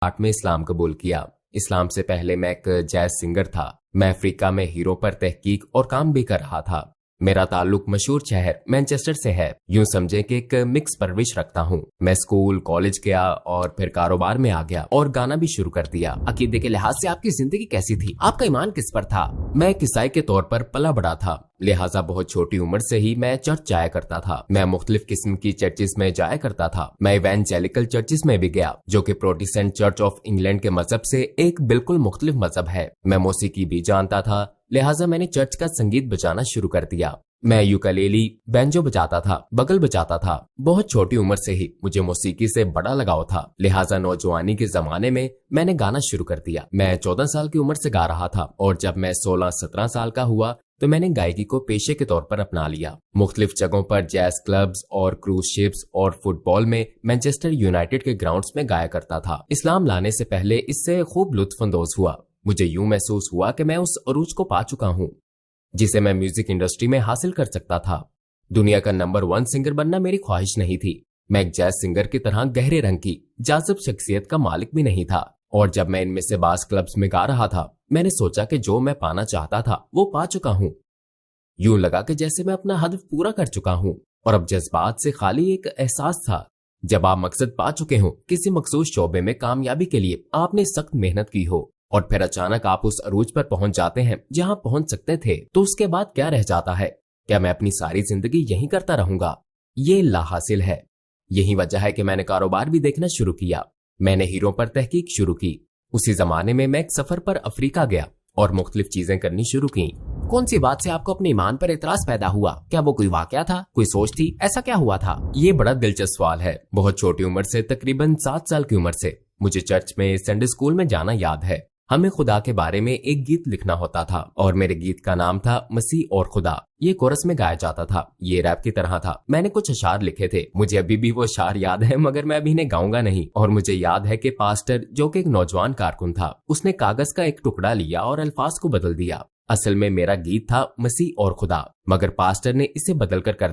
आठ में इस्लाम कबूल किया। इस्लाम से पहले मैं एक जैज सिंगर था। मैं अफ्रीका में हीरो पर तहकीक और काम भी कर रहा था। मेरा ताल्लुक मशहूर शहर मैनचेस्टर से है। यूं समझे कि एक मिक्स परवरिश रखता हूँ। मैं स्कूल कॉलेज गया और फिर कारोबार में आ गया और गाना भी शुरू कर दिया। अकीदे के लिहाज से आपकी जिंदगी कैसी थी? आपका ईमान किस पर था? मैं एक ईसाई के तौर पर पला बड़ा था, लिहाजा बहुत छोटी उम्र से ही मैं चर्च जाया करता था। मैं मुख्तलिफ किस्म की चर्चिस में जाया करता था। मैं इवेंजेलिकल चर्चिस में भी गया, जो कि प्रोटेस्टेंट चर्च ऑफ इंग्लैंड के मजहब से एक बिल्कुल मुख्तलिफ मजहब है। मैं मौसीकी भी जानता था, लिहाजा मैंने चर्च का संगीत बजाना शुरू कर दिया। मैं यूकेलेली, बैंजो बजाता था, बगल बजाता था। बहुत छोटी उम्र से ही मुझे मौसीकी से बड़ा लगाव था, लिहाजा नौजवानी के जमाने में मैंने गाना शुरू कर दिया। मैं 14 साल की उम्र से गा रहा था और जब मैं 16-17 साल का हुआ तो मैंने गायकी को पेशे के तौर पर अपना लिया। मुख्तलिफ जगहों पर जैज क्लब्स और क्रूज शिप्स और फुटबॉल में मैनचेस्टर यूनाइटेड के ग्राउंड्स में गाया करता था। इस्लाम लाने से पहले इससे खूब लुत्फानंदोज हुआ। मुझे यूं महसूस हुआ कि मैं उस अरूज को पा चुका हूं जिसे मैं म्यूजिक इंडस्ट्री में हासिल कर सकता था। दुनिया का नंबर 1 सिंगर बनना मेरी ख्वाहिश नहीं थी। मैं एक जैज सिंगर की तरह गहरे रंग की जाज़िब शख्सियत का मालिक भी नहीं था। और जब मैं इनमें से बास क्लब्स में गा रहा था, मैंने सोचा कि जो मैं पाना चाहता था वो पा चुका हूं। यूं लगा कि जैसे मैं अपना हदफ पूरा कर चुका हूं और अब जज्बात से खाली एक एहसास था। जब आप मकसद पा चुके हो, किसी मखसूस शोबे में कामयाबी के लिए आपने सख्त मेहनत की हो और फिर अचानक आप उस अरूज पर पहुंच जाते हैं जहां पहुंच सकते थे, तो उसके बाद क्या रह जाता है? क्या मैं अपनी सारी जिंदगी यही करता रहूंगा? ये लाहासिल है। यही वजह है कि मैंने कारोबार भी देखना शुरू किया। मैंने हीरो पर तहकीक शुरू की। उसी जमाने में मैं एक सफर पर अफ्रीका गया और मुख्तलिफ चीजें करनी शुरू की। कौन सी बात से आपको अपने ईमान पर एतराज पैदा हुआ? क्या वो कोई वाकया था, कोई सोच थी? ऐसा क्या हुआ था? ये बड़ा दिलचस्प सवाल है। बहुत छोटी उम्र से, तकरीबन 7 साल की उम्र से मुझे चर्च में संडे स्कूल में जाना याद है। हमें खुदा के बारे में एक गीत लिखना होता था और मेरे गीत का नाम था मसीह और खुदा। ये कोरस में गाया जाता था। ये रैप की तरह था। मैंने कुछ अशार लिखे थे। मुझे अभी भी वो अशार याद है, मगर मैं अभी इन्हें गाऊंगा नहीं। और मुझे याद है कि पास्टर, जो कि एक नौजवान कारकुन था, उसने कागज का एक टुकड़ा लिया और अल्फाज को बदल दिया। असल में मेरा गीत था मसीह और खुदा, मगर पास्टर ने इसे बदल कर दिया।